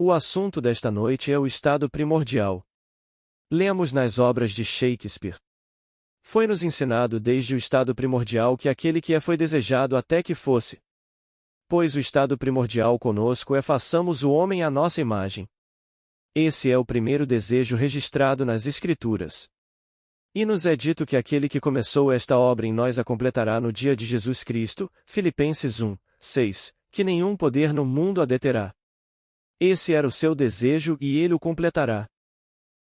O assunto desta noite é o estado primordial. Lemos nas obras de Shakespeare. Foi-nos ensinado desde o estado primordial que aquele que foi desejado até que fosse. Pois o estado primordial conosco é façamos o homem à nossa imagem. Esse é o primeiro desejo registrado nas Escrituras. E nos é dito que aquele que começou esta obra em nós a completará no dia de Jesus Cristo, Filipenses 1, 6, que nenhum poder no mundo a deterá. Esse era o seu desejo e ele o completará.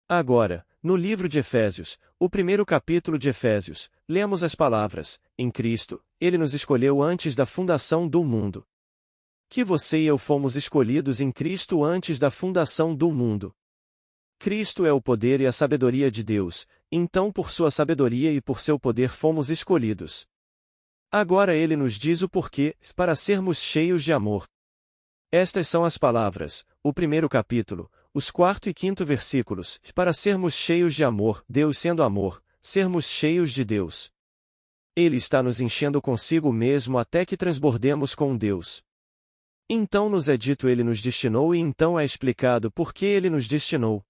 Agora, no livro de Efésios, o primeiro capítulo de Efésios, lemos as palavras: em Cristo, ele nos escolheu antes da fundação do mundo. Que você e eu fomos escolhidos em Cristo antes da fundação do mundo. Cristo é o poder e a sabedoria de Deus, então por sua sabedoria e por seu poder fomos escolhidos. Agora ele nos diz o porquê, para sermos cheios de amor. Estas são as palavras, o primeiro capítulo, os 4º e 5º versículos, para sermos cheios de amor, Deus sendo amor, sermos cheios de Deus. Ele está nos enchendo consigo mesmo até que transbordemos com Deus. Então nos é dito ele nos destinou e então é explicado por que ele nos destinou.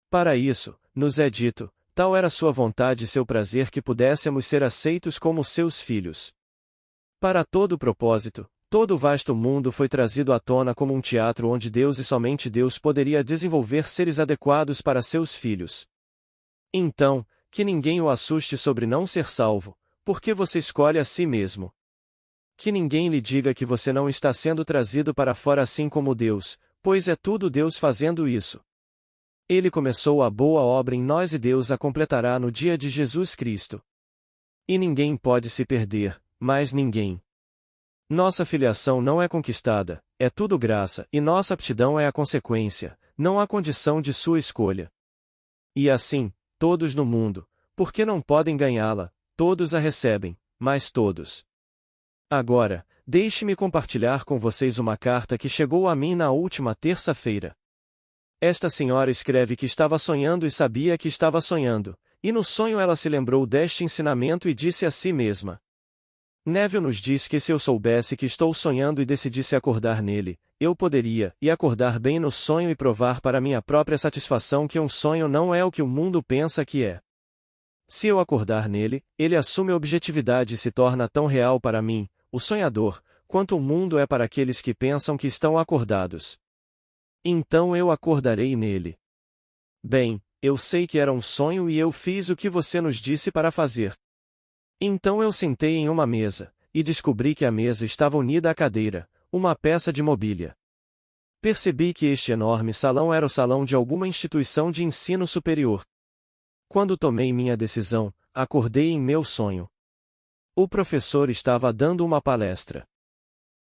Para isso, nos é dito, tal era sua vontade e seu prazer que pudéssemos ser aceitos como seus filhos. Para todo o propósito, todo o vasto mundo foi trazido à tona como um teatro onde Deus e somente Deus poderia desenvolver seres adequados para seus filhos. Então, que ninguém o assuste sobre não ser salvo, porque você escolhe a si mesmo. Que ninguém lhe diga que você não está sendo trazido para fora assim como Deus, pois é tudo Deus fazendo isso. Ele começou a boa obra em nós e Deus a completará no dia de Jesus Cristo. E ninguém pode se perder, mais ninguém. Nossa filiação não é conquistada, é tudo graça, e nossa aptidão é a consequência, não a condição de sua escolha. E assim, todos no mundo, porque não podem ganhá-la, todos a recebem, mas todos. Agora, deixe-me compartilhar com vocês uma carta que chegou a mim na última terça-feira. Esta senhora escreve que estava sonhando e sabia que estava sonhando, e no sonho ela se lembrou deste ensinamento e disse a si mesma. Neville nos diz que se eu soubesse que estou sonhando e decidisse acordar nele, eu poderia, e acordar bem no sonho e provar para minha própria satisfação que um sonho não é o que o mundo pensa que é. Se eu acordar nele, ele assume a objetividade e se torna tão real para mim, o sonhador, quanto o mundo é para aqueles que pensam que estão acordados. Então eu acordarei nele. Bem, eu sei que era um sonho e eu fiz o que você nos disse para fazer. Então eu sentei em uma mesa, e descobri que a mesa estava unida à cadeira, uma peça de mobília. Percebi que este enorme salão era o salão de alguma instituição de ensino superior. Quando tomei minha decisão, acordei em meu sonho. O professor estava dando uma palestra.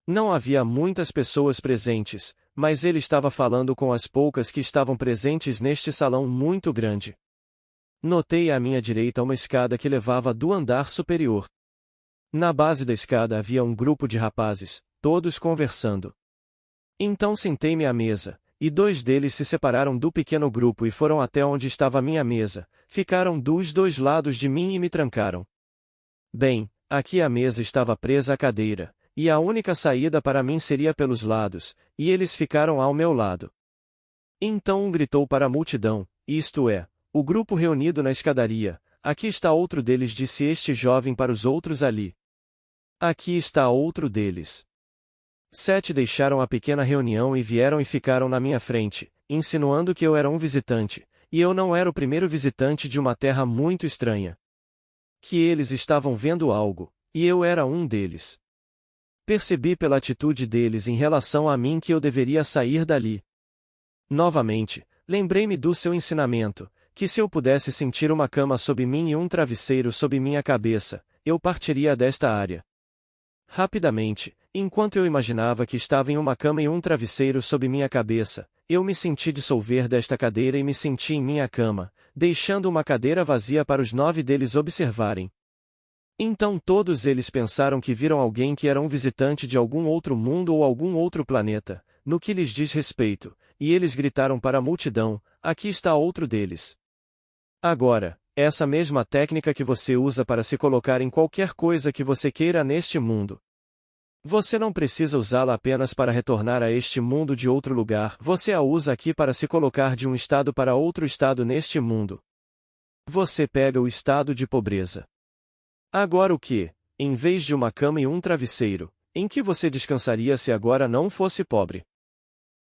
Não havia muitas pessoas presentes, mas ele estava falando com as poucas que estavam presentes neste salão muito grande. Notei à minha direita uma escada que levava do andar superior. Na base da escada havia um grupo de rapazes, todos conversando. Então sentei-me à mesa, e 2 deles se separaram do pequeno grupo e foram até onde estava a minha mesa, ficaram dos 2 lados de mim e me trancaram. Bem, aqui a mesa estava presa à cadeira, e a única saída para mim seria pelos lados, e eles ficaram ao meu lado. Então um gritou para a multidão, isto é, o grupo reunido na escadaria, aqui está outro deles, disse este jovem para os outros ali. Aqui está outro deles. 7 deixaram a pequena reunião e vieram e ficaram na minha frente, insinuando que eu era um visitante, e eu não era o primeiro visitante de uma terra muito estranha. Que eles estavam vendo algo, e eu era um deles. Percebi pela atitude deles em relação a mim que eu deveria sair dali. Novamente, lembrei-me do seu ensinamento, que se eu pudesse sentir uma cama sob mim e um travesseiro sob minha cabeça, eu partiria desta área. Rapidamente, enquanto eu imaginava que estava em uma cama e um travesseiro sob minha cabeça, eu me senti dissolver desta cadeira e me senti em minha cama, deixando uma cadeira vazia para os 9 deles observarem. Então todos eles pensaram que viram alguém que era um visitante de algum outro mundo ou algum outro planeta, no que lhes diz respeito, e eles gritaram para a multidão, aqui está outro deles. Agora, essa mesma técnica que você usa para se colocar em qualquer coisa que você queira neste mundo. Você não precisa usá-la apenas para retornar a este mundo de outro lugar, você a usa aqui para se colocar de um estado para outro estado neste mundo. Você pega o estado de pobreza. Agora o que, em vez de uma cama e um travesseiro, em que você descansaria se agora não fosse pobre?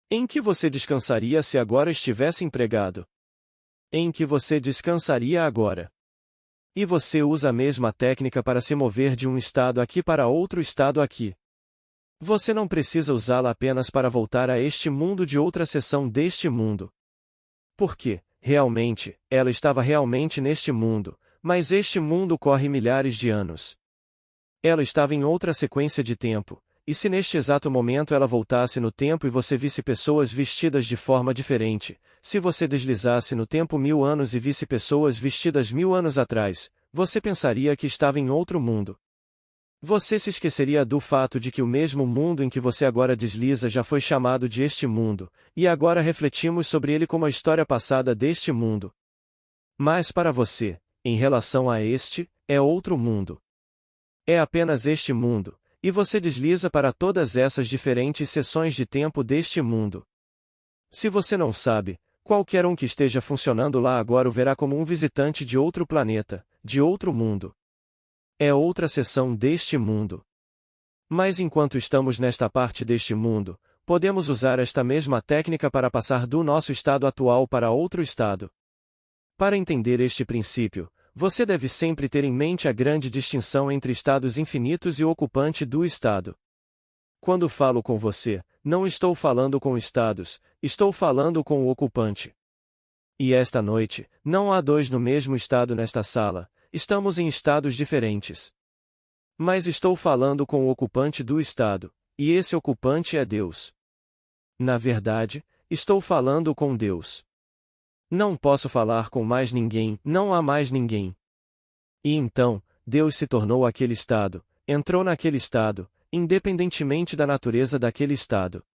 Em que você descansaria se agora estivesse empregado? Em que você descansaria agora? E você usa a mesma técnica para se mover de um estado aqui para outro estado aqui. Você não precisa usá-la apenas para voltar a este mundo de outra seção deste mundo. Porque, realmente, ela estava realmente neste mundo, mas este mundo corre milhares de anos. Ela estava em outra sequência de tempo, e se neste exato momento ela voltasse no tempo e você visse pessoas vestidas de forma diferente, se você deslizasse no tempo 1000 anos e visse pessoas vestidas 1000 anos atrás, você pensaria que estava em outro mundo. Você se esqueceria do fato de que o mesmo mundo em que você agora desliza já foi chamado de este mundo, e agora refletimos sobre ele como a história passada deste mundo. Mas para você, em relação a este, é outro mundo. É apenas este mundo, e você desliza para todas essas diferentes seções de tempo deste mundo. Se você não sabe, qualquer um que esteja funcionando lá agora o verá como um visitante de outro planeta, de outro mundo. É outra seção deste mundo. Mas enquanto estamos nesta parte deste mundo, podemos usar esta mesma técnica para passar do nosso estado atual para outro estado. Para entender este princípio, você deve sempre ter em mente a grande distinção entre estados infinitos e o ocupante do estado. Quando falo com você, não estou falando com estados, estou falando com o ocupante. E esta noite, não há dois no mesmo estado nesta sala, estamos em estados diferentes. Mas estou falando com o ocupante do estado, e esse ocupante é Deus. Na verdade, estou falando com Deus. Não posso falar com mais ninguém, não há mais ninguém. E então, Deus se tornou aquele estado, entrou naquele estado, independentemente da natureza daquele estado.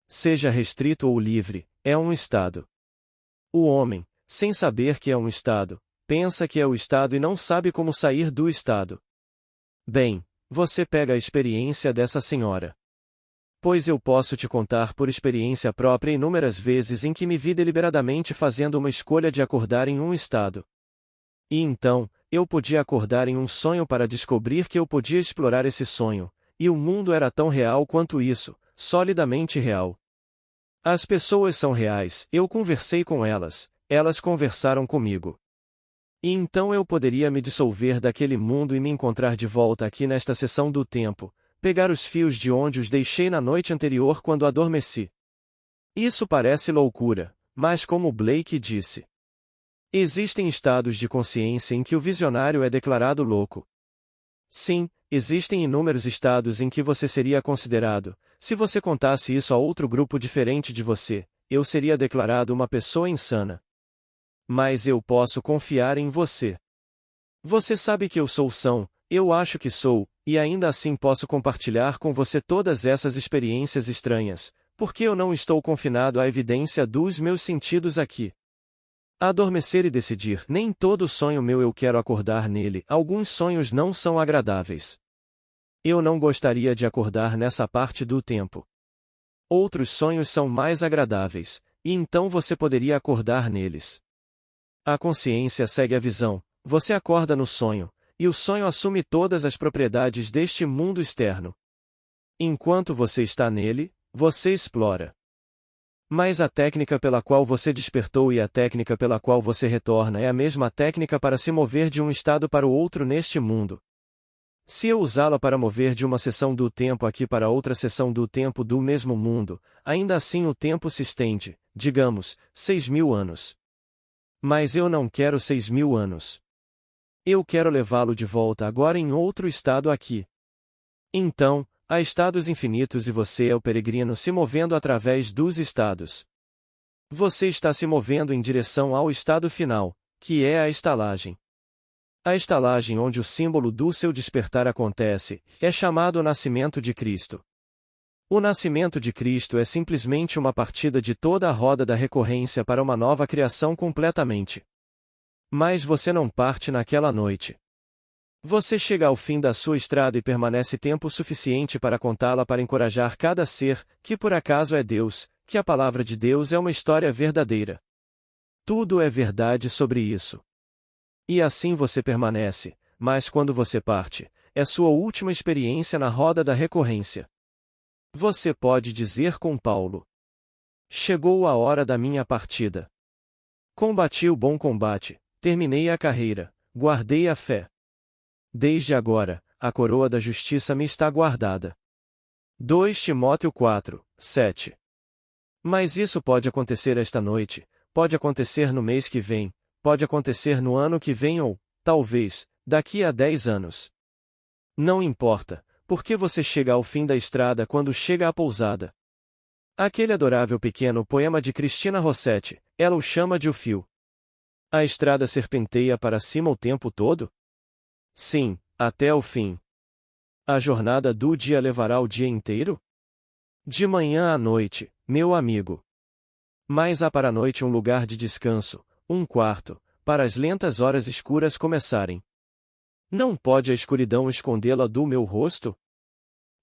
Seja restrito ou livre, é um estado. O homem, sem saber que é um estado, pensa que é o estado e não sabe como sair do estado. Bem, você pega a experiência dessa senhora. Pois eu posso te contar por experiência própria inúmeras vezes em que me vi deliberadamente fazendo uma escolha de acordar em um estado. E então, eu podia acordar em um sonho para descobrir que eu podia explorar esse sonho, e o mundo era tão real quanto isso, solidamente real. As pessoas são reais, eu conversei com elas, elas conversaram comigo. E então eu poderia me dissolver daquele mundo e me encontrar de volta aqui nesta seção do tempo, pegar os fios de onde os deixei na noite anterior quando adormeci. Isso parece loucura, mas como Blake disse, existem estados de consciência em que o visionário é declarado louco. Sim, existem inúmeros estados em que você seria considerado, se você contasse isso a outro grupo diferente de você, eu seria declarado uma pessoa insana. Mas eu posso confiar em você. Você sabe que eu sou, eu acho que sou, e ainda assim posso compartilhar com você todas essas experiências estranhas, porque eu não estou confinado à evidência dos meus sentidos aqui. Adormecer e decidir, nem todo sonho meu eu quero acordar nele, alguns sonhos não são agradáveis. Eu não gostaria de acordar nessa parte do tempo. Outros sonhos são mais agradáveis, e então você poderia acordar neles. A consciência segue a visão, você acorda no sonho, e o sonho assume todas as propriedades deste mundo externo. Enquanto você está nele, você explora. Mas a técnica pela qual você despertou e a técnica pela qual você retorna é a mesma técnica para se mover de um estado para o outro neste mundo. Se eu usá-la para mover de uma seção do tempo aqui para outra seção do tempo do mesmo mundo, ainda assim o tempo se estende, digamos, 6.000 anos. Mas eu não quero 6.000 anos. Eu quero levá-lo de volta agora em outro estado aqui. Então, há estados infinitos e você é o peregrino se movendo através dos estados. Você está se movendo em direção ao estado final, que é a estalagem. A estalagem onde o símbolo do seu despertar acontece, é chamado o nascimento de Cristo. O nascimento de Cristo é simplesmente uma partida de toda a roda da recorrência para uma nova criação completamente. Mas você não parte naquela noite. Você chega ao fim da sua estrada e permanece tempo suficiente para contá-la para encorajar cada ser, que por acaso é Deus, que a palavra de Deus é uma história verdadeira. Tudo é verdade sobre isso. E assim você permanece, mas quando você parte, é sua última experiência na roda da recorrência. Você pode dizer com Paulo: chegou a hora da minha partida. Combati o bom combate, terminei a carreira, guardei a fé. Desde agora, a coroa da justiça me está guardada. 2 Timóteo 4, 7. Mas isso pode acontecer esta noite, pode acontecer no mês que vem, pode acontecer no ano que vem ou, talvez, daqui a 10 anos. Não importa, porque você chega ao fim da estrada quando chega à pousada. Aquele adorável pequeno poema de Cristina Rossetti, ela o chama de O Fio. A estrada serpenteia para cima o tempo todo? Sim, até o fim. A jornada do dia levará o dia inteiro? De manhã à noite, meu amigo. Mas há para a noite um lugar de descanso, um quarto, para as lentas horas escuras começarem. Não pode a escuridão escondê-la do meu rosto?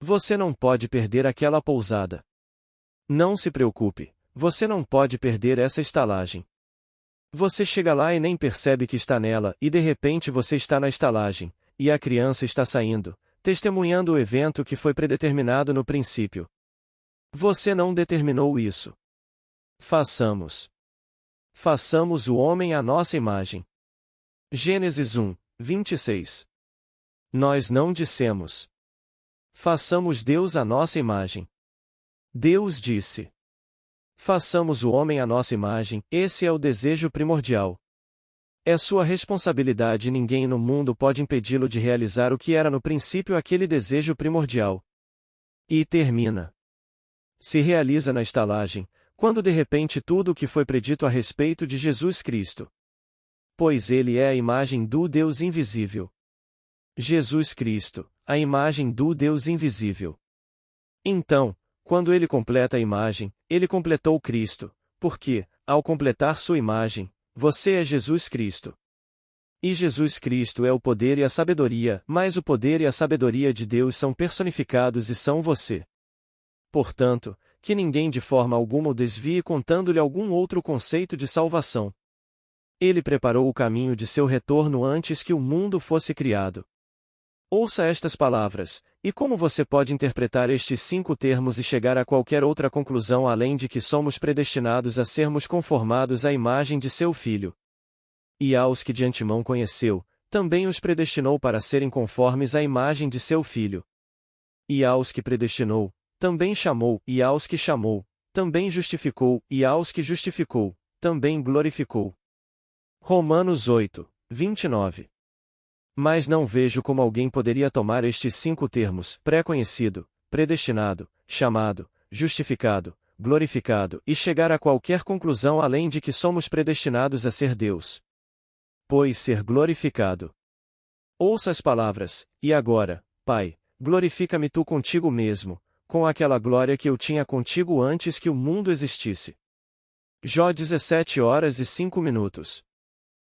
Você não pode perder aquela pousada. Não se preocupe, você não pode perder essa estalagem. Você chega lá e nem percebe que está nela, e de repente você está na estalagem, e a criança está saindo, testemunhando o evento que foi predeterminado no princípio. Você não determinou isso. Façamos o homem à nossa imagem. Gênesis 1, 26. Nós não dissemos: façamos Deus à nossa imagem. Deus disse: façamos o homem à nossa imagem. Esse é o desejo primordial. É sua responsabilidade e ninguém no mundo pode impedi-lo de realizar o que era no princípio aquele desejo primordial. E termina. Se realiza na estalagem, quando de repente tudo o que foi predito a respeito de Jesus Cristo. Pois ele é a imagem do Deus invisível. Jesus Cristo, a imagem do Deus invisível. Então, quando ele completa a imagem, ele completou Cristo, porque, ao completar sua imagem, você é Jesus Cristo. E Jesus Cristo é o poder e a sabedoria, mas o poder e a sabedoria de Deus são personificados e são você. Portanto, que ninguém de forma alguma o desvie contando-lhe algum outro conceito de salvação. Ele preparou o caminho de seu retorno antes que o mundo fosse criado. Ouça estas palavras, e como você pode interpretar estes 5 termos e chegar a qualquer outra conclusão além de que somos predestinados a sermos conformados à imagem de seu Filho. E aos que de antemão conheceu, também os predestinou para serem conformes à imagem de seu Filho. E aos que predestinou, também chamou, e aos que chamou, também justificou, e aos que justificou, também glorificou. Romanos 8, 29. Mas não vejo como alguém poderia tomar estes 5 termos, pré-conhecido, predestinado, chamado, justificado, glorificado, e chegar a qualquer conclusão além de que somos predestinados a ser Deus. Pois ser glorificado. Ouça as palavras: e agora, Pai, glorifica-me tu contigo mesmo, com aquela glória que eu tinha contigo antes que o mundo existisse. Jó 17h05.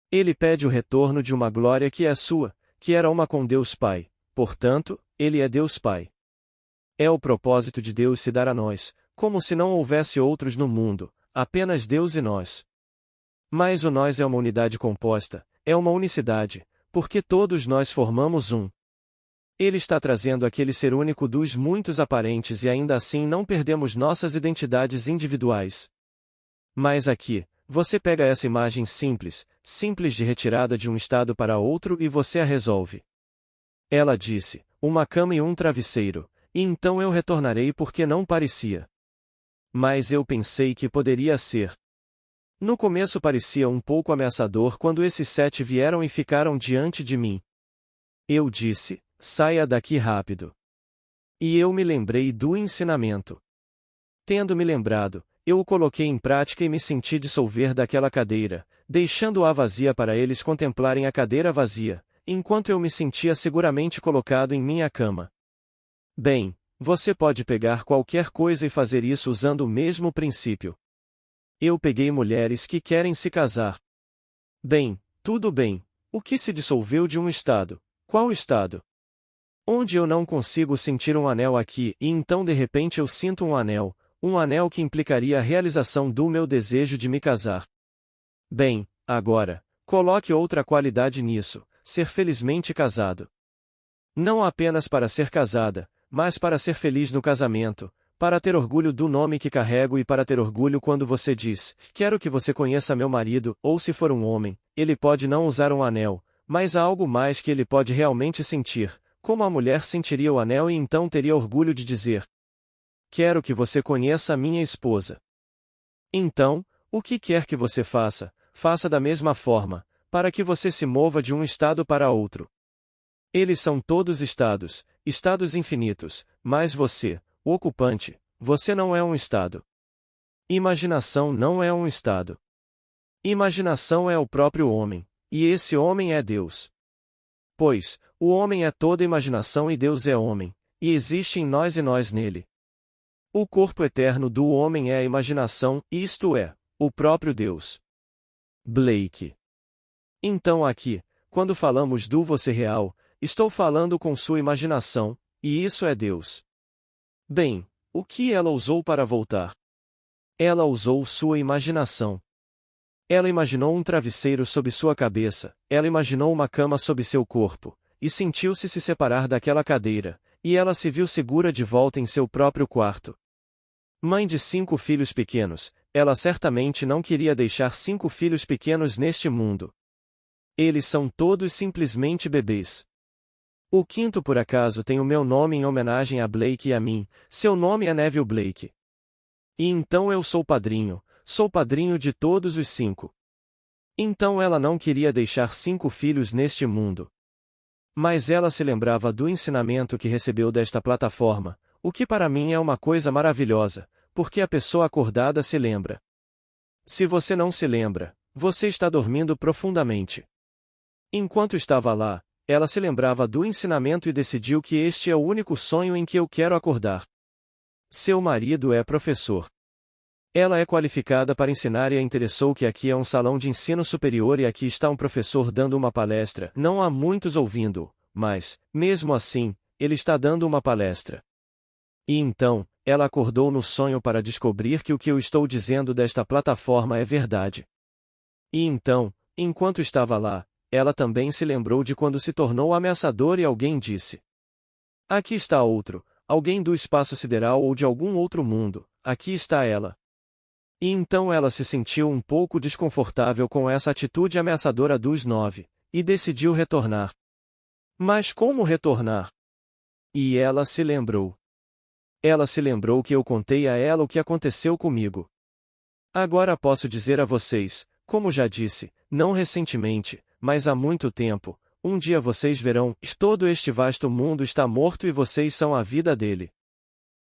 Ele pede o retorno de uma glória que é sua, que era uma com Deus Pai, portanto, ele é Deus Pai. É o propósito de Deus se dar a nós, como se não houvesse outros no mundo, apenas Deus e nós. Mas o nós é uma unidade composta, é uma unicidade, porque todos nós formamos um. Ele está trazendo aquele ser único dos muitos aparentes e ainda assim não perdemos nossas identidades individuais. Mas aqui, você pega essa imagem simples de retirada de um estado para outro e você a resolve. Ela disse: uma cama e um travesseiro, e então eu retornarei porque não parecia. Mas eu pensei que poderia ser. No começo parecia um pouco ameaçador quando esses 7 vieram e ficaram diante de mim. Eu disse: saia daqui rápido. E eu me lembrei do ensinamento. Tendo me lembrado, eu o coloquei em prática e me senti dissolver daquela cadeira, deixando-a vazia para eles contemplarem a cadeira vazia, enquanto eu me sentia seguramente colocado em minha cama. Bem, você pode pegar qualquer coisa e fazer isso usando o mesmo princípio. Eu peguei mulheres que querem se casar. Bem, tudo bem, o que se dissolveu de um estado, Qual estado? Onde eu não consigo sentir um anel aqui e então de repente eu sinto um anel que implicaria a realização do meu desejo de me casar. Bem, agora, coloque outra qualidade nisso: ser felizmente casado. Não apenas para ser casada, mas para ser feliz no casamento, para ter orgulho do nome que carrego e para ter orgulho quando você diz: quero que você conheça meu marido, ou se for um homem, ele pode não usar um anel, mas há algo mais que ele pode realmente sentir, como a mulher sentiria o anel e então teria orgulho de dizer: quero que você conheça a minha esposa. Então, o que quer que você faça, faça da mesma forma, para que você se mova de um estado para outro. Eles são todos estados, estados infinitos, mas você, o ocupante, você não é um estado. Imaginação não é um estado. Imaginação é o próprio homem, e esse homem é Deus. Pois, o homem é toda imaginação e Deus é homem, e existe em nós e nós nele. O corpo eterno do homem é a imaginação, isto é, o próprio Deus. Blake. Então aqui, quando falamos do você real, estou falando com sua imaginação, e isso é Deus. Bem, o que ela usou para voltar? Ela usou sua imaginação. Ela imaginou um travesseiro sob sua cabeça, ela imaginou uma cama sob seu corpo, e sentiu-se se separar daquela cadeira, e ela se viu segura de volta em seu próprio quarto. Mãe de 5 filhos pequenos, ela certamente não queria deixar 5 filhos pequenos neste mundo. Eles são todos simplesmente bebês. O quinto por acaso tem o meu nome em homenagem a Blake e a mim, seu nome é Neville Blake. E então eu sou padrinho de todos os 5. Então ela não queria deixar 5 filhos neste mundo. Mas ela se lembrava do ensinamento que recebeu desta plataforma, o que para mim é uma coisa maravilhosa, porque a pessoa acordada se lembra. Se você não se lembra, você está dormindo profundamente. Enquanto estava lá, ela se lembrava do ensinamento e decidiu que este é o único sonho em que eu quero acordar. Seu marido é professor. Ela é qualificada para ensinar e a interessou que aqui é um salão de ensino superior e aqui está um professor dando uma palestra. Não há muitos ouvindo, mas, mesmo assim, ele está dando uma palestra. E então, ela acordou no sonho para descobrir que o que eu estou dizendo desta plataforma é verdade. E então, enquanto estava lá, ela também se lembrou de quando se tornou ameaçador e alguém disse: aqui está outro, alguém do espaço sideral ou de algum outro mundo, aqui está ela. E então ela se sentiu um pouco desconfortável com essa atitude ameaçadora dos 9, e decidiu retornar. Mas como retornar? E ela se lembrou. Ela se lembrou que eu contei a ela o que aconteceu comigo. Agora posso dizer a vocês, como já disse, não recentemente, mas há muito tempo, um dia vocês verão, todo este vasto mundo está morto e vocês são a vida dele.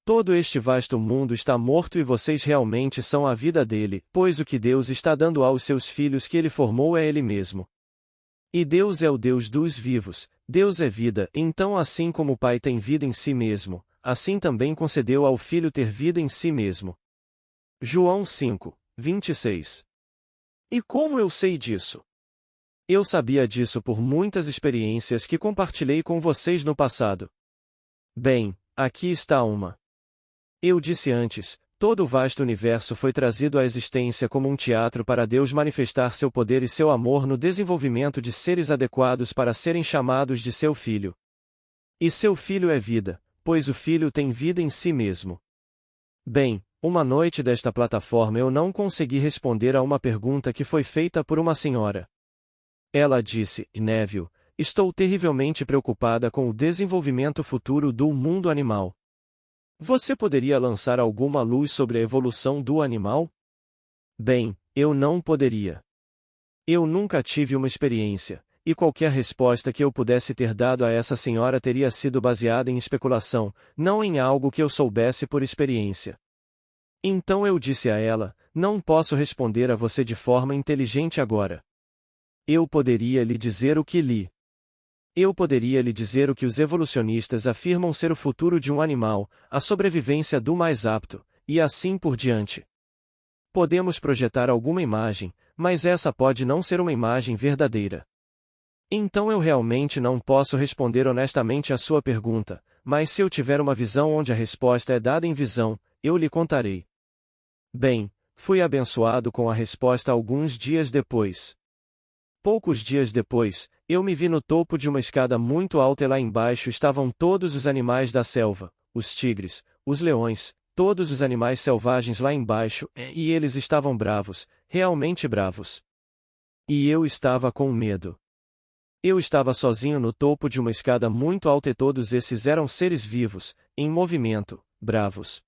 Todo este vasto mundo está morto e vocês realmente são a vida dele, pois o que Deus está dando aos seus filhos que ele formou é ele mesmo. E Deus é o Deus dos vivos, Deus é vida, então assim como o Pai tem vida em si mesmo, assim também concedeu ao Filho ter vida em si mesmo. João 5, 26. E como eu sei disso? Eu sabia disso por muitas experiências que compartilhei com vocês no passado. Bem, aqui está uma. Eu disse antes, todo o vasto universo foi trazido à existência como um teatro para Deus manifestar seu poder e seu amor no desenvolvimento de seres adequados para serem chamados de seu filho. E seu filho é vida, pois o filho tem vida em si mesmo. Bem, uma noite desta plataforma eu não consegui responder a uma pergunta que foi feita por uma senhora. Ela disse: Neville, estou terrivelmente preocupada com o desenvolvimento futuro do mundo animal. Você poderia lançar alguma luz sobre a evolução do animal? Bem, eu não poderia. Eu nunca tive uma experiência, e qualquer resposta que eu pudesse ter dado a essa senhora teria sido baseada em especulação, não em algo que eu soubesse por experiência. Então eu disse a ela: não posso responder a você de forma inteligente agora. Eu poderia lhe dizer o que li. Eu poderia lhe dizer o que os evolucionistas afirmam ser o futuro de um animal, a sobrevivência do mais apto, e assim por diante. Podemos projetar alguma imagem, mas essa pode não ser uma imagem verdadeira. Então eu realmente não posso responder honestamente à sua pergunta, mas se eu tiver uma visão onde a resposta é dada em visão, eu lhe contarei. Bem, fui abençoado com a resposta alguns dias depois. Poucos dias depois, eu me vi no topo de uma escada muito alta e lá embaixo estavam todos os animais da selva, os tigres, os leões, todos os animais selvagens lá embaixo, e eles estavam bravos, realmente bravos. E eu estava com medo. Eu estava sozinho no topo de uma escada muito alta e todos esses eram seres vivos, em movimento, bravos.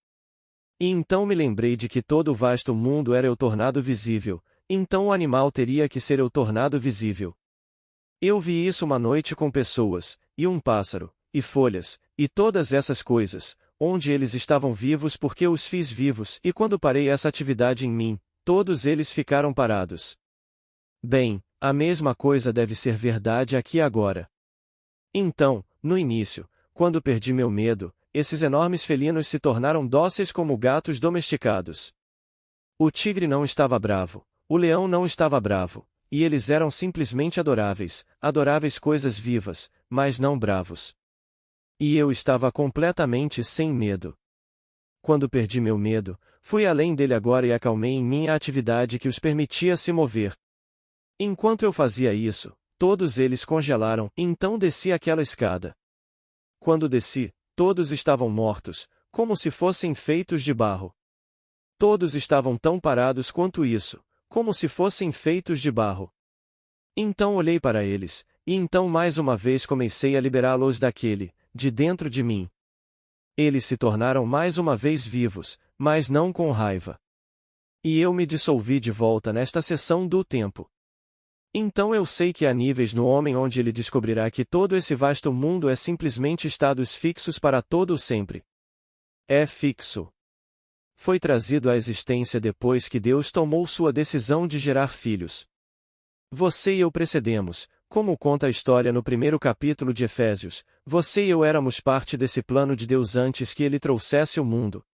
E então me lembrei de que todo o vasto mundo era eu tornado visível, então o animal teria que ser eu tornado visível. Eu vi isso uma noite com pessoas, e um pássaro, e folhas, e todas essas coisas, onde eles estavam vivos porque eu os fiz vivos, e quando parei essa atividade em mim, todos eles ficaram parados. Bem, a mesma coisa deve ser verdade aqui agora. Então, no início, quando perdi meu medo, esses enormes felinos se tornaram dóceis como gatos domesticados. O tigre não estava bravo, o leão não estava bravo, e eles eram simplesmente adoráveis, adoráveis coisas vivas, mas não bravos. E eu estava completamente sem medo. Quando perdi meu medo, fui além dele agora e acalmei em mim a atividade que os permitia se mover. Enquanto eu fazia isso, todos eles congelaram, então desci aquela escada. Quando desci, todos estavam mortos, como se fossem feitos de barro. Todos estavam tão parados quanto isso, como se fossem feitos de barro. Então olhei para eles, e então mais uma vez comecei a liberá-los de dentro de mim. Eles se tornaram mais uma vez vivos, mas não com raiva. E eu me dissolvi de volta nesta seção do tempo. Então eu sei que há níveis no homem onde ele descobrirá que todo esse vasto mundo é simplesmente estados fixos para todo o sempre. É fixo. Foi trazido à existência depois que Deus tomou sua decisão de gerar filhos. Você e eu precedemos, como conta a história no primeiro capítulo de Efésios, você e eu éramos parte desse plano de Deus antes que ele trouxesse o mundo.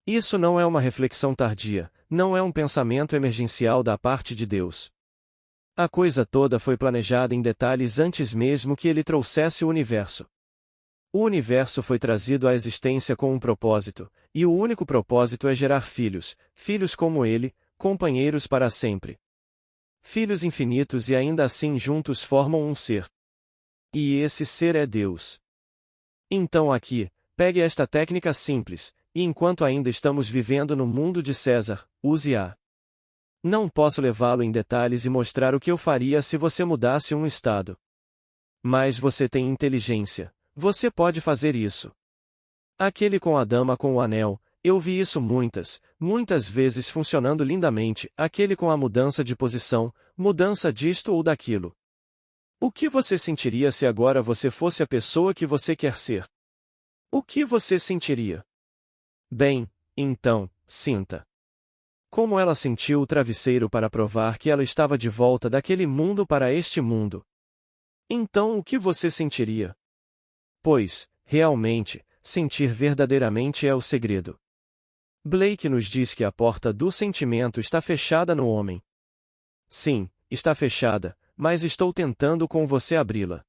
Isso não é uma reflexão tardia, não é um pensamento emergencial da parte de Deus. A coisa toda foi planejada em detalhes antes mesmo que ele trouxesse o universo. O universo foi trazido à existência com um propósito, e o único propósito é gerar filhos, filhos como ele, companheiros para sempre. Filhos infinitos e ainda assim juntos formam um ser. E esse ser é Deus. Então aqui, pegue esta técnica simples, e enquanto ainda estamos vivendo no mundo de César, use-a. Não posso levá-lo em detalhes e mostrar o que eu faria se você mudasse um estado. Mas você tem inteligência, você pode fazer isso. Aquele com a dama com o anel, eu vi isso muitas vezes funcionando lindamente, aquele com a mudança de posição, mudança disto ou daquilo. O que você sentiria se agora você fosse a pessoa que você quer ser? O que você sentiria? Bem, então, sinta. Como ela sentiu o travesseiro para provar que ela estava de volta daquele mundo para este mundo. Então o que você sentiria? Pois, realmente, sentir verdadeiramente é o segredo. Blake nos diz que a porta do sentimento está fechada no homem. Sim, está fechada, mas estou tentando com você abri-la.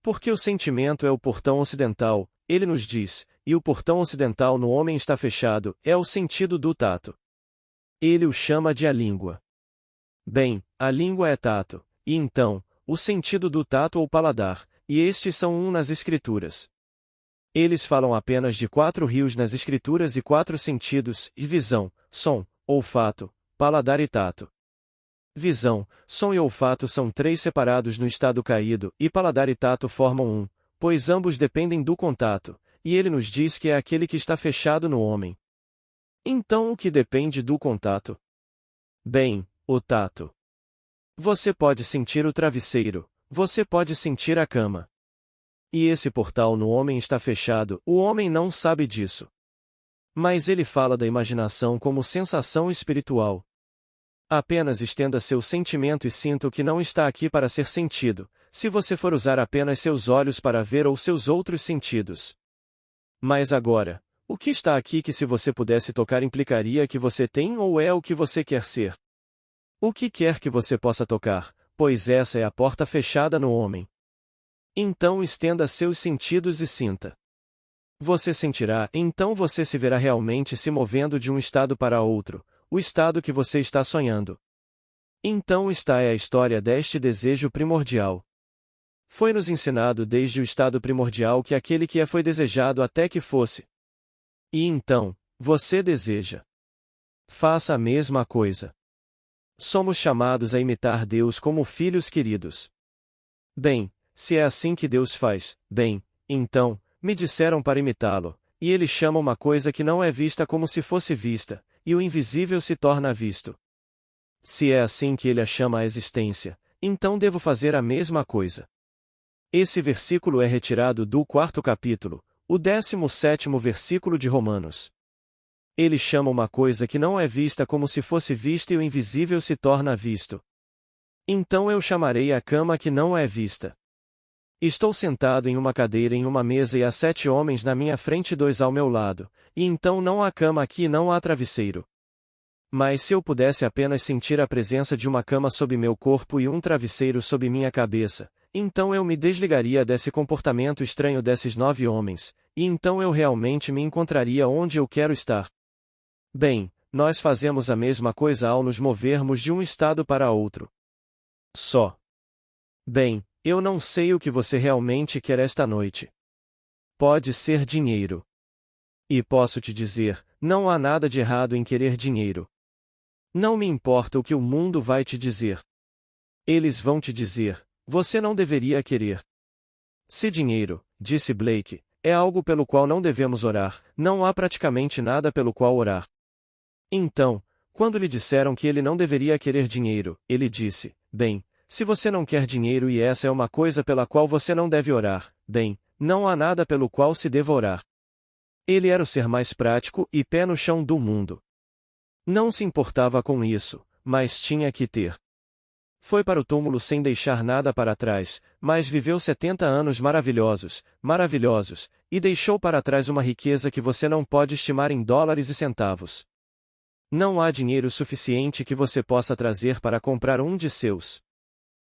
Porque o sentimento é o portão ocidental, ele nos diz, e o portão ocidental no homem está fechado, é o sentido do tato. Ele o chama de a língua. Bem, a língua é tato, e então, o sentido do tato ou paladar, e estes são um nas escrituras. Eles falam apenas de 4 rios nas escrituras e 4 sentidos, e visão, som, olfato, paladar e tato. Visão, som e olfato são 3 separados no estado caído, e paladar e tato formam um, pois ambos dependem do contato, e ele nos diz que é aquele que está fechado no homem. Então o que depende do contato? Bem, o tato. Você pode sentir o travesseiro, você pode sentir a cama. E esse portal no homem está fechado, o homem não sabe disso. Mas ele fala da imaginação como sensação espiritual. Apenas estenda seu sentimento e sinta o que não está aqui para ser sentido, se você for usar apenas seus olhos para ver ou seus outros sentidos. Mas agora, o que está aqui que se você pudesse tocar implicaria que você tem ou é o que você quer ser? O que quer que você possa tocar, pois essa é a porta fechada no homem. Então estenda seus sentidos e sinta. Você sentirá, então você se verá realmente se movendo de um estado para outro, o estado que você está sonhando. Então esta é a história deste desejo primordial. Foi-nos ensinado desde o estado primordial que aquele que foi desejado até que fosse. E então, você deseja. Faça a mesma coisa. Somos chamados a imitar Deus como filhos queridos. Bem, se é assim que Deus faz, bem, então, me disseram para imitá-lo, e ele chama uma coisa que não é vista como se fosse vista, e o invisível se torna visto. Se é assim que ele a chama à existência, então devo fazer a mesma coisa. Esse versículo é retirado do 4º capítulo, o 17º versículo de Romanos. Ele chama uma coisa que não é vista como se fosse vista e o invisível se torna visto. Então eu chamarei a cama que não é vista. Estou sentado em uma cadeira em uma mesa e há 7 homens na minha frente e 2 ao meu lado, e então não há cama aqui e não há travesseiro. Mas se eu pudesse apenas sentir a presença de uma cama sob meu corpo e um travesseiro sob minha cabeça, então eu me desligaria desse comportamento estranho desses 9 homens, e então eu realmente me encontraria onde eu quero estar. Bem, nós fazemos a mesma coisa ao nos movermos de um estado para outro. Só. Bem, eu não sei o que você realmente quer esta noite. Pode ser dinheiro. E posso te dizer, não há nada de errado em querer dinheiro. Não me importa o que o mundo vai te dizer. Eles vão te dizer, você não deveria querer. Se dinheiro, disse Blake, é algo pelo qual não devemos orar, não há praticamente nada pelo qual orar. Então, quando lhe disseram que ele não deveria querer dinheiro, ele disse, bem, se você não quer dinheiro e essa é uma coisa pela qual você não deve orar, bem, não há nada pelo qual se deva orar. Ele era o ser mais prático e pé no chão do mundo. Não se importava com isso, mas tinha que ter. Foi para o túmulo sem deixar nada para trás, mas viveu 70 anos maravilhosos, maravilhosos, e deixou para trás uma riqueza que você não pode estimar em dólares e centavos. Não há dinheiro suficiente que você possa trazer para comprar um de seus.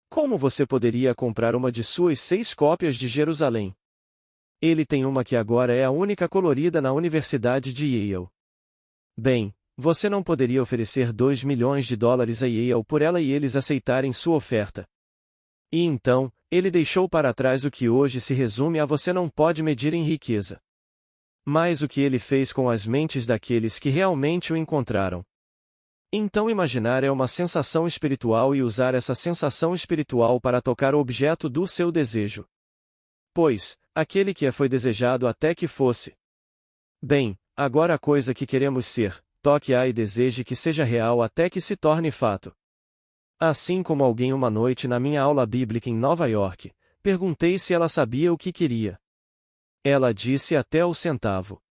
Como você poderia comprar uma de suas 6 cópias de Jerusalém? Ele tem uma que agora é a única colorida na Universidade de Yale. Bem, você não poderia oferecer 2 milhões de dólares a Yale por ela e eles aceitarem sua oferta. E então, ele deixou para trás o que hoje se resume a você não pode medir em riqueza. Mas o que ele fez com as mentes daqueles que realmente o encontraram. Então imaginar é uma sensação espiritual e usar essa sensação espiritual para tocar o objeto do seu desejo. Pois, aquele que foi desejado até que fosse. Bem, agora a coisa que queremos ser, toque-a e deseje que seja real até que se torne fato. Assim como alguém uma noite na minha aula bíblica em Nova York, perguntei se ela sabia o que queria. Ela disse até o centavo.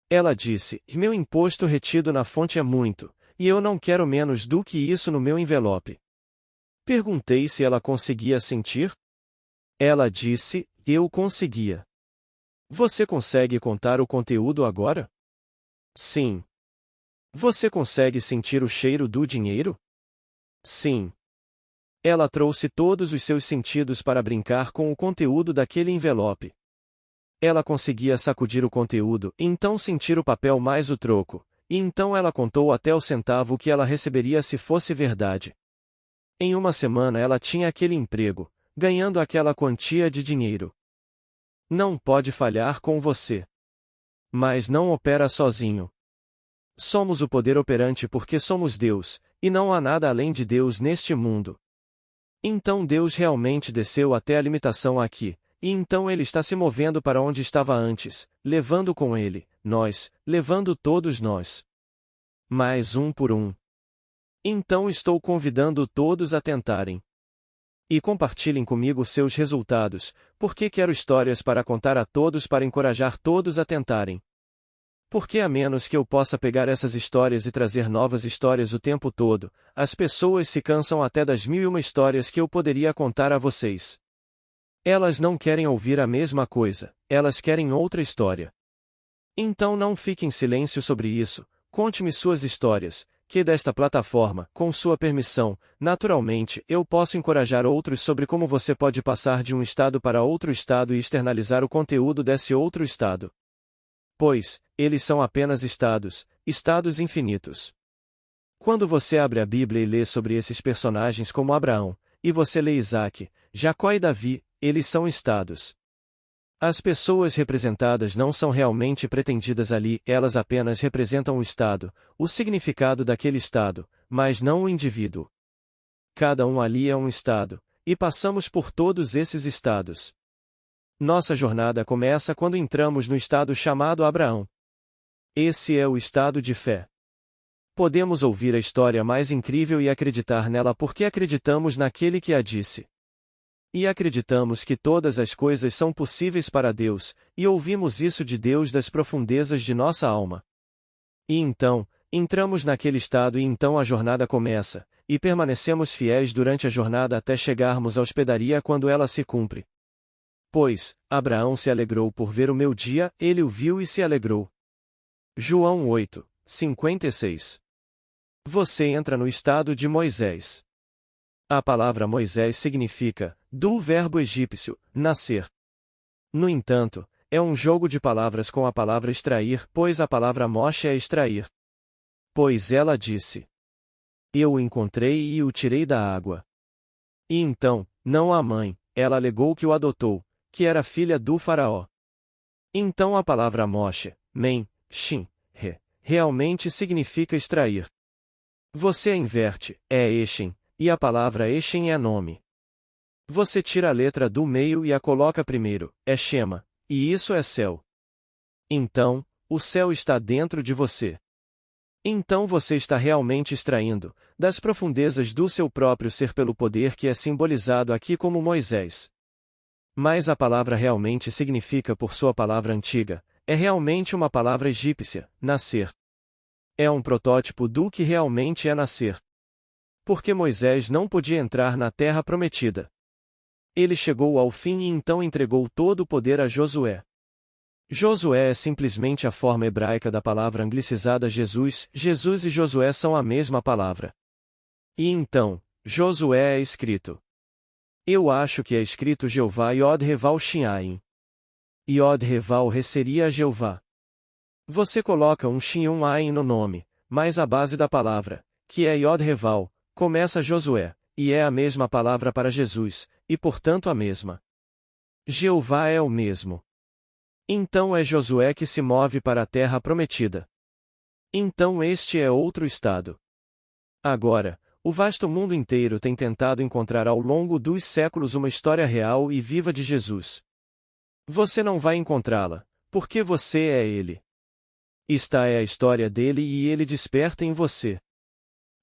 Ela disse, meu imposto retido na fonte é muito, e eu não quero menos do que isso no meu envelope. Perguntei se ela conseguia sentir. Ela disse, eu conseguia. Você consegue contar o conteúdo agora? Sim. Você consegue sentir o cheiro do dinheiro? Sim. Ela trouxe todos os seus sentidos para brincar com o conteúdo daquele envelope. Ela conseguia sacudir o conteúdo, então sentir o papel mais o troco, e então ela contou até o centavo que ela receberia se fosse verdade. Em uma semana ela tinha aquele emprego, ganhando aquela quantia de dinheiro. Não pode falhar com você. Mas não opera sozinho. Somos o poder operante porque somos Deus, e não há nada além de Deus neste mundo. Então Deus realmente desceu até a limitação aqui. E então ele está se movendo para onde estava antes, levando com ele, nós, levando todos nós. Mais um por um. Então estou convidando todos a tentarem. E compartilhem comigo seus resultados, porque quero histórias para contar a todos para encorajar todos a tentarem. Porque a menos que eu possa pegar essas histórias e trazer novas histórias o tempo todo, as pessoas se cansam até das 1001 histórias que eu poderia contar a vocês. Elas não querem ouvir a mesma coisa, elas querem outra história. Então não fique em silêncio sobre isso, conte-me suas histórias, que desta plataforma, com sua permissão, naturalmente, eu posso encorajar outros sobre como você pode passar de um estado para outro estado e externalizar o conteúdo desse outro estado. Pois, eles são apenas estados, estados infinitos. Quando você abre a Bíblia e lê sobre esses personagens como Abraão, e você lê Isaque, Jacó e Davi, eles são estados. As pessoas representadas não são realmente pretendidas ali, elas apenas representam o estado, o significado daquele estado, mas não o indivíduo. Cada um ali é um estado, e passamos por todos esses estados. Nossa jornada começa quando entramos no estado chamado Abraão. Esse é o estado de fé. Podemos ouvir a história mais incrível e acreditar nela porque acreditamos naquele que a disse. E acreditamos que todas as coisas são possíveis para Deus, e ouvimos isso de Deus das profundezas de nossa alma. E então, entramos naquele estado e então a jornada começa, e permanecemos fiéis durante a jornada até chegarmos à hospedaria quando ela se cumpre. Pois, Abraão se alegrou por ver o meu dia, ele o viu e se alegrou. João 8, 56. Você entra no estado de Moisés. A palavra Moisés significa, do verbo egípcio, nascer. No entanto, é um jogo de palavras com a palavra extrair, pois a palavra Moshe é extrair. Pois ela disse: Eu o encontrei e o tirei da água. E então, não a mãe, ela alegou que o adotou, que era filha do faraó. Então a palavra Moshe, men, shin, re, realmente significa extrair. Você a inverte, é Eshem, e a palavra Eshem é nome. Você tira a letra do meio e a coloca primeiro, é Shema, e isso é céu. Então, o céu está dentro de você. Então você está realmente extraindo, das profundezas do seu próprio ser pelo poder que é simbolizado aqui como Moisés. Mas a palavra realmente significa por sua palavra antiga, é realmente uma palavra egípcia, nascer. É um protótipo do que realmente é nascer. Porque Moisés não podia entrar na terra prometida. Ele chegou ao fim e então entregou todo o poder a Josué. Josué é simplesmente a forma hebraica da palavra anglicizada Jesus, Jesus e Josué são a mesma palavra. E então, Josué é escrito. Eu acho que é escrito Jeová Yod-Reval Shin-Ayin. Yod-Reval Re seria Jeová. Você coloca um Shin e um Ayin no nome, mas a base da palavra, que é Yod-Reval, começa Josué, e é a mesma palavra para Jesus, e portanto a mesma. Jeová é o mesmo. Então é Josué que se move para a terra prometida. Então este é outro estado. Agora, o vasto mundo inteiro tem tentado encontrar ao longo dos séculos uma história real e viva de Jesus. Você não vai encontrá-la, porque você é Ele. Esta é a história dele e ele desperta em você.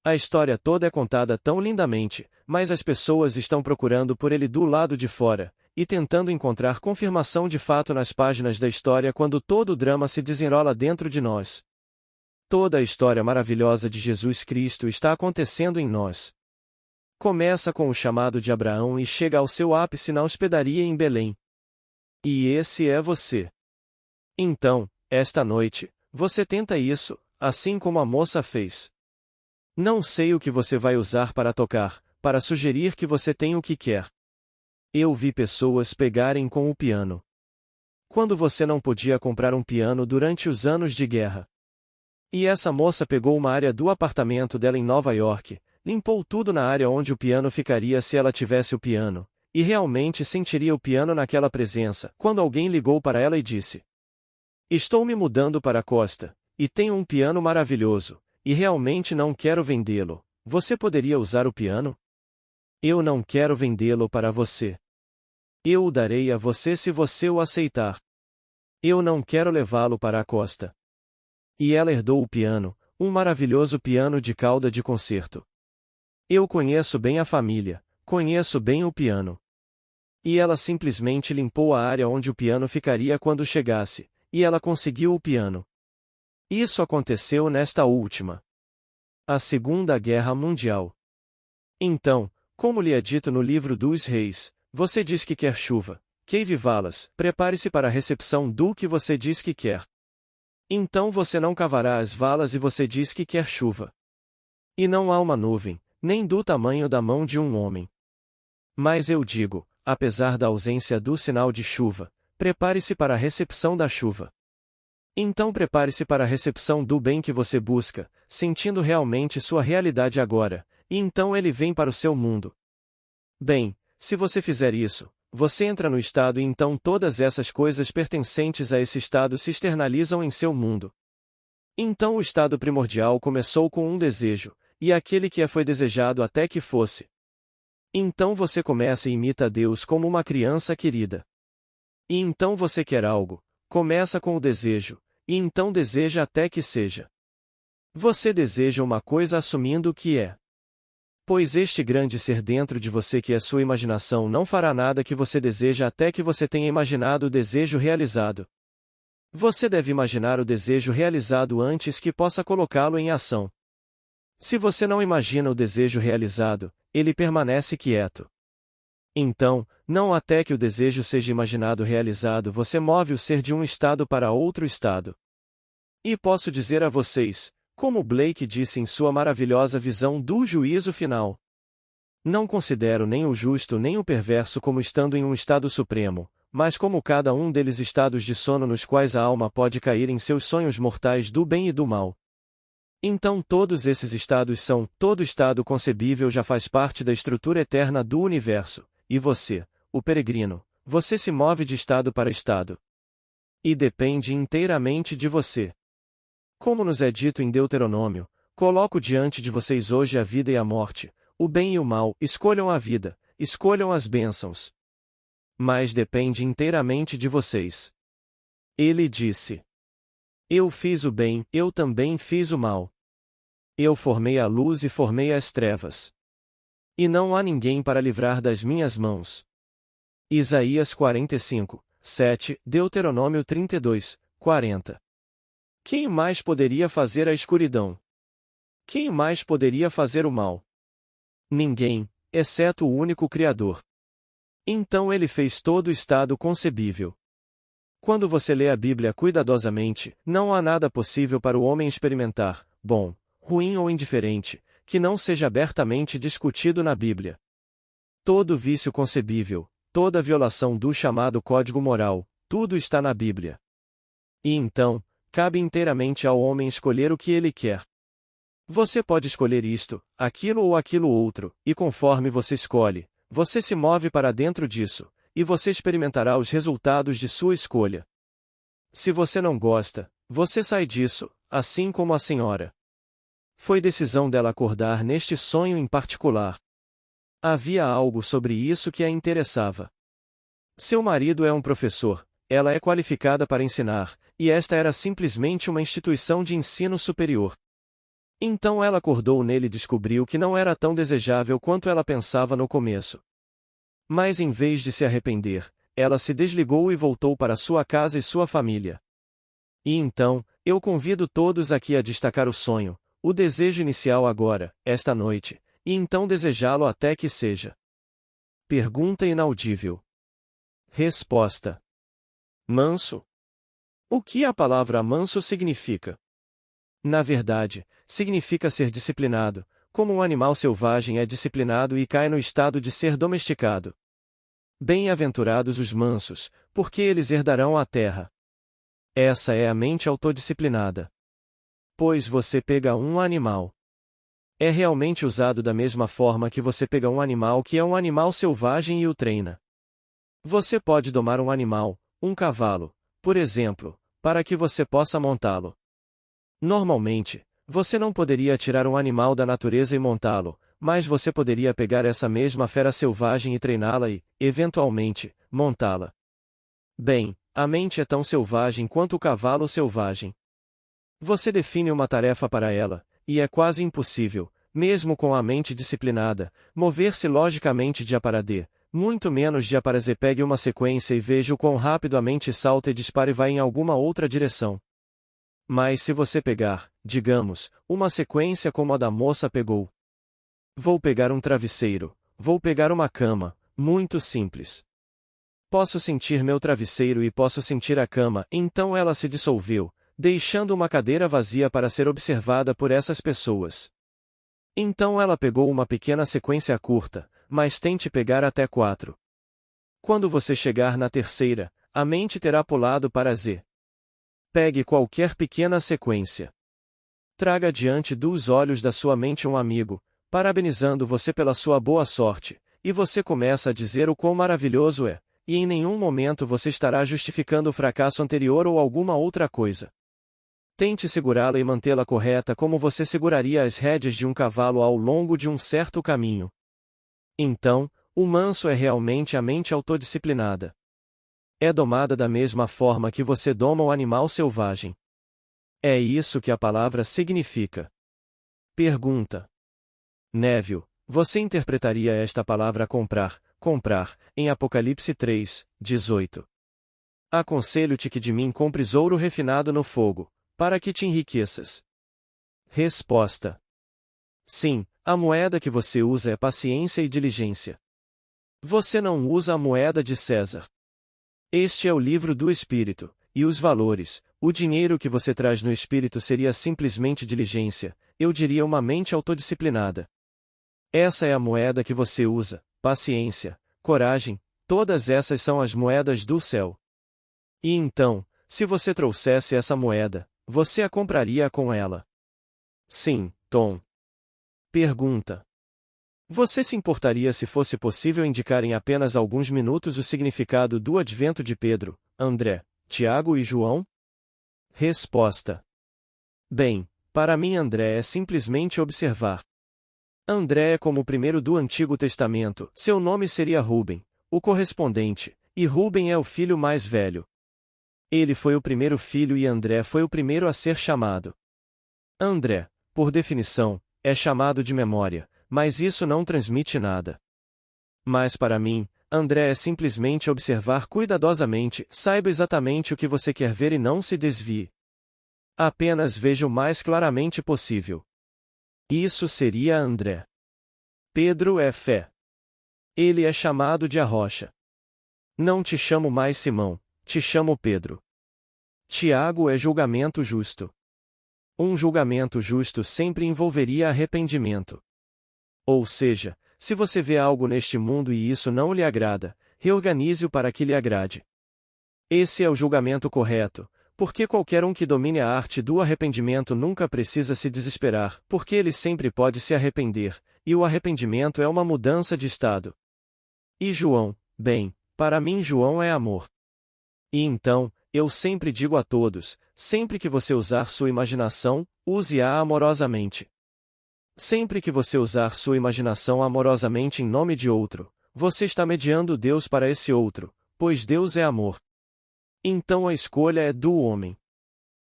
A história toda é contada tão lindamente, mas as pessoas estão procurando por ele do lado de fora, e tentando encontrar confirmação de fato nas páginas da história quando todo o drama se desenrola dentro de nós. Toda a história maravilhosa de Jesus Cristo está acontecendo em nós. Começa com o chamado de Abraão e chega ao seu ápice na hospedaria em Belém. E esse é você. Então, esta noite, você tenta isso, assim como a moça fez. Não sei o que você vai usar para tocar, para sugerir que você tem o que quer. Eu vi pessoas pegarem com o piano. Quando você não podia comprar um piano durante os anos de guerra. E essa moça pegou uma área do apartamento dela em Nova York, limpou tudo na área onde o piano ficaria se ela tivesse o piano, e realmente sentiria o piano naquela presença, quando alguém ligou para ela e disse: Estou me mudando para a costa, e tenho um piano maravilhoso, e realmente não quero vendê-lo. Você poderia usar o piano? Eu não quero vendê-lo para você. Eu o darei a você se você o aceitar. Eu não quero levá-lo para a costa. E ela herdou o piano, um maravilhoso piano de cauda de concerto. Eu conheço bem a família, conheço bem o piano. E ela simplesmente limpou a área onde o piano ficaria quando chegasse, e ela conseguiu o piano. Isso aconteceu nesta última. A Segunda Guerra Mundial. Então, como lhe é dito no livro dos Reis, você diz que quer chuva, Cave Valas, prepare-se para a recepção do que você diz que quer. Então você não cavará as valas e você diz que quer chuva. E não há uma nuvem, nem do tamanho da mão de um homem. Mas eu digo, apesar da ausência do sinal de chuva, prepare-se para a recepção da chuva. Então prepare-se para a recepção do bem que você busca, sentindo realmente sua realidade agora, e então ele vem para o seu mundo. Bem, se você fizer isso, você entra no estado e então todas essas coisas pertencentes a esse estado se externalizam em seu mundo. Então o estado primordial começou com um desejo, e aquele que foi desejado até que fosse. Então você começa e imita a Deus como uma criança querida. E então você quer algo, começa com o desejo, e então deseja até que seja. Você deseja uma coisa assumindo o que é. Pois este grande ser dentro de você que é sua imaginação não fará nada que você deseja até que você tenha imaginado o desejo realizado. Você deve imaginar o desejo realizado antes que possa colocá-lo em ação. Se você não imagina o desejo realizado, ele permanece quieto. Então, não até que o desejo seja imaginado realizado você move o ser de um estado para outro estado. E posso dizer a vocês, como Blake disse em sua maravilhosa visão do juízo final: não considero nem o justo nem o perverso como estando em um estado supremo, mas como cada um deles estados de sono nos quais a alma pode cair em seus sonhos mortais do bem e do mal. Então todos esses estados todo estado concebível já faz parte da estrutura eterna do universo, e você, o peregrino, você se move de estado para estado. E depende inteiramente de você. Como nos é dito em Deuteronômio, coloco diante de vocês hoje a vida e a morte, o bem e o mal, escolham a vida, escolham as bênçãos. Mas depende inteiramente de vocês. Ele disse: eu fiz o bem, eu também fiz o mal. Eu formei a luz e formei as trevas. E não há ninguém para livrar das minhas mãos. Isaías 45, 7, Deuteronômio 32, 40. Quem mais poderia fazer a escuridão? Quem mais poderia fazer o mal? Ninguém, exceto o único Criador. Então ele fez todo o estado concebível. Quando você lê a Bíblia cuidadosamente, não há nada possível para o homem experimentar, bom, ruim ou indiferente, que não seja abertamente discutido na Bíblia. Todo vício concebível, toda violação do chamado código moral, tudo está na Bíblia. E então, cabe inteiramente ao homem escolher o que ele quer. Você pode escolher isto, aquilo ou aquilo outro, e conforme você escolhe, você se move para dentro disso, e você experimentará os resultados de sua escolha. Se você não gosta, você sai disso, assim como a senhora. Foi decisão dela acordar neste sonho em particular. Havia algo sobre isso que a interessava. Seu marido é um professor, ela é qualificada para ensinar, e esta era simplesmente uma instituição de ensino superior. Então ela acordou nele e descobriu que não era tão desejável quanto ela pensava no começo. Mas em vez de se arrepender, ela se desligou e voltou para sua casa e sua família. E então, eu convido todos aqui a destacar o sonho, o desejo inicial agora, esta noite, e então desejá-lo até que seja. Pergunta inaudível. Resposta: manso. O que a palavra manso significa? Na verdade, significa ser disciplinado, como um animal selvagem é disciplinado e cai no estado de ser domesticado. Bem-aventurados os mansos, porque eles herdarão a terra. Essa é a mente autodisciplinada. Pois você pega um animal. É realmente usado da mesma forma que você pega um animal que é um animal selvagem e o treina. Você pode domar um animal, um cavalo, por exemplo, para que você possa montá-lo. Normalmente, você não poderia tirar um animal da natureza e montá-lo, mas você poderia pegar essa mesma fera selvagem e treiná-la e, eventualmente, montá-la. Bem, a mente é tão selvagem quanto o cavalo selvagem. Você define uma tarefa para ela, e é quase impossível, mesmo com a mente disciplinada, mover-se logicamente de A para D, muito menos de A para Z. Pegue uma sequência e veja o quão rápido a mente salta e dispara e vai em alguma outra direção. Mas se você pegar, digamos, uma sequência como a da moça pegou. Vou pegar um travesseiro, vou pegar uma cama, muito simples. Posso sentir meu travesseiro e posso sentir a cama, então ela se dissolveu, deixando uma cadeira vazia para ser observada por essas pessoas. Então ela pegou uma pequena sequência curta, mas tente pegar até 4. Quando você chegar na terceira, a mente terá pulado para Z. Pegue qualquer pequena sequência. Traga diante dos olhos da sua mente um amigo, parabenizando você pela sua boa sorte, e você começa a dizer o quão maravilhoso é, e em nenhum momento você estará justificando o fracasso anterior ou alguma outra coisa. Tente segurá-la e mantê-la correta como você seguraria as rédeas de um cavalo ao longo de um certo caminho. Então, o manso é realmente a mente autodisciplinada. É domada da mesma forma que você doma o animal selvagem. É isso que a palavra significa. Pergunta. Neville, você interpretaria esta palavra comprar, em Apocalipse 3, 18. Aconselho-te que de mim compres ouro refinado no fogo, para que te enriqueças. Resposta. Sim, a moeda que você usa é paciência e diligência. Você não usa a moeda de César. Este é o livro do Espírito, e os valores, o dinheiro que você traz no Espírito seria simplesmente diligência, eu diria uma mente autodisciplinada. Essa é a moeda que você usa, paciência, coragem, todas essas são as moedas do céu. E então, se você trouxesse essa moeda, você a compraria com ela? Sim, Tom. Pergunta. Você se importaria se fosse possível indicar em apenas alguns minutos o significado do advento de Pedro, André, Tiago e João? Resposta. Bem, para mim André é simplesmente observar. André é como o primeiro do Antigo Testamento, seu nome seria Ruben, o correspondente, e Ruben é o filho mais velho. Ele foi o primeiro filho e André foi o primeiro a ser chamado. André, por definição, é chamado de memória, mas isso não transmite nada. Mas para mim, André é simplesmente observar cuidadosamente, saiba exatamente o que você quer ver e não se desvie. Apenas veja o mais claramente possível. Isso seria André. Pedro é fé. Ele é chamado de a rocha. Não te chamo mais Simão, te chamo Pedro. Tiago é julgamento justo. Um julgamento justo sempre envolveria arrependimento. Ou seja, se você vê algo neste mundo e isso não lhe agrada, reorganize-o para que lhe agrade. Esse é o julgamento correto, porque qualquer um que domine a arte do arrependimento nunca precisa se desesperar, porque ele sempre pode se arrepender, e o arrependimento é uma mudança de estado. E João, bem, para mim João é amor. E então, eu sempre digo a todos, sempre que você usar sua imaginação, use-a amorosamente. Sempre que você usar sua imaginação amorosamente em nome de outro, você está mediando Deus para esse outro, pois Deus é amor. Então a escolha é do homem.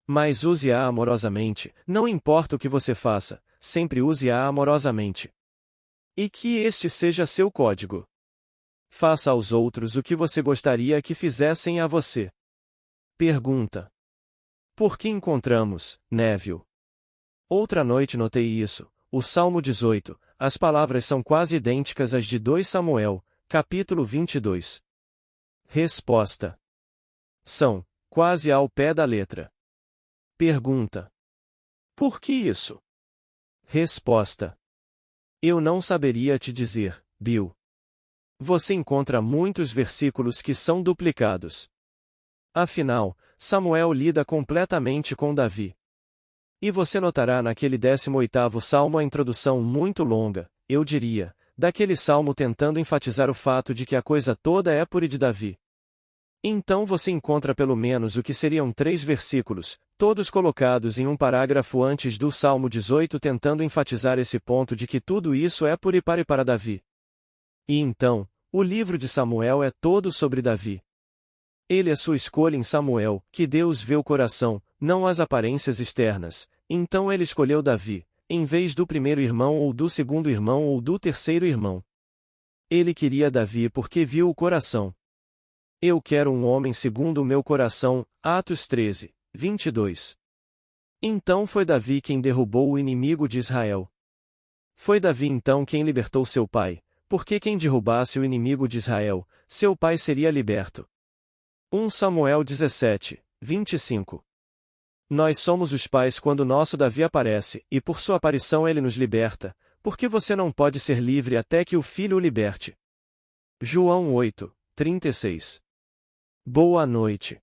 Mas use-a amorosamente, não importa o que você faça, sempre use-a amorosamente. E que este seja seu código. Faça aos outros o que você gostaria que fizessem a você. Pergunta. Por que encontramos, Neville? Outra noite notei isso, o Salmo 18, as palavras são quase idênticas às de 2 Samuel, capítulo 22. Resposta. São, quase ao pé da letra. Pergunta. Por que isso? Resposta. Eu não saberia te dizer, Bill. Você encontra muitos versículos que são duplicados. Afinal, Samuel lida completamente com Davi. E você notará naquele 18º salmo a introdução muito longa, eu diria, daquele salmo tentando enfatizar o fato de que a coisa toda é por e de Davi. Então você encontra pelo menos o que seriam 3 versículos, todos colocados em um parágrafo antes do Salmo 18 tentando enfatizar esse ponto de que tudo isso é por e para Davi. E então, o livro de Samuel é todo sobre Davi. Ele é sua escolha em Samuel, que Deus vê o coração, não as aparências externas, então ele escolheu Davi, em vez do primeiro irmão ou do segundo irmão ou do terceiro irmão. Ele queria Davi porque viu o coração. Eu quero um homem segundo o meu coração, Atos 13, 22. Então foi Davi quem derrubou o inimigo de Israel. Foi Davi então quem libertou seu pai, porque quem derrubasse o inimigo de Israel, seu pai seria liberto. 1 Samuel 17, 25. Nós somos os pais quando nosso Davi aparece, e por sua aparição ele nos liberta, Porque você não pode ser livre até que o Filho o liberte. João 8, 36. Boa noite.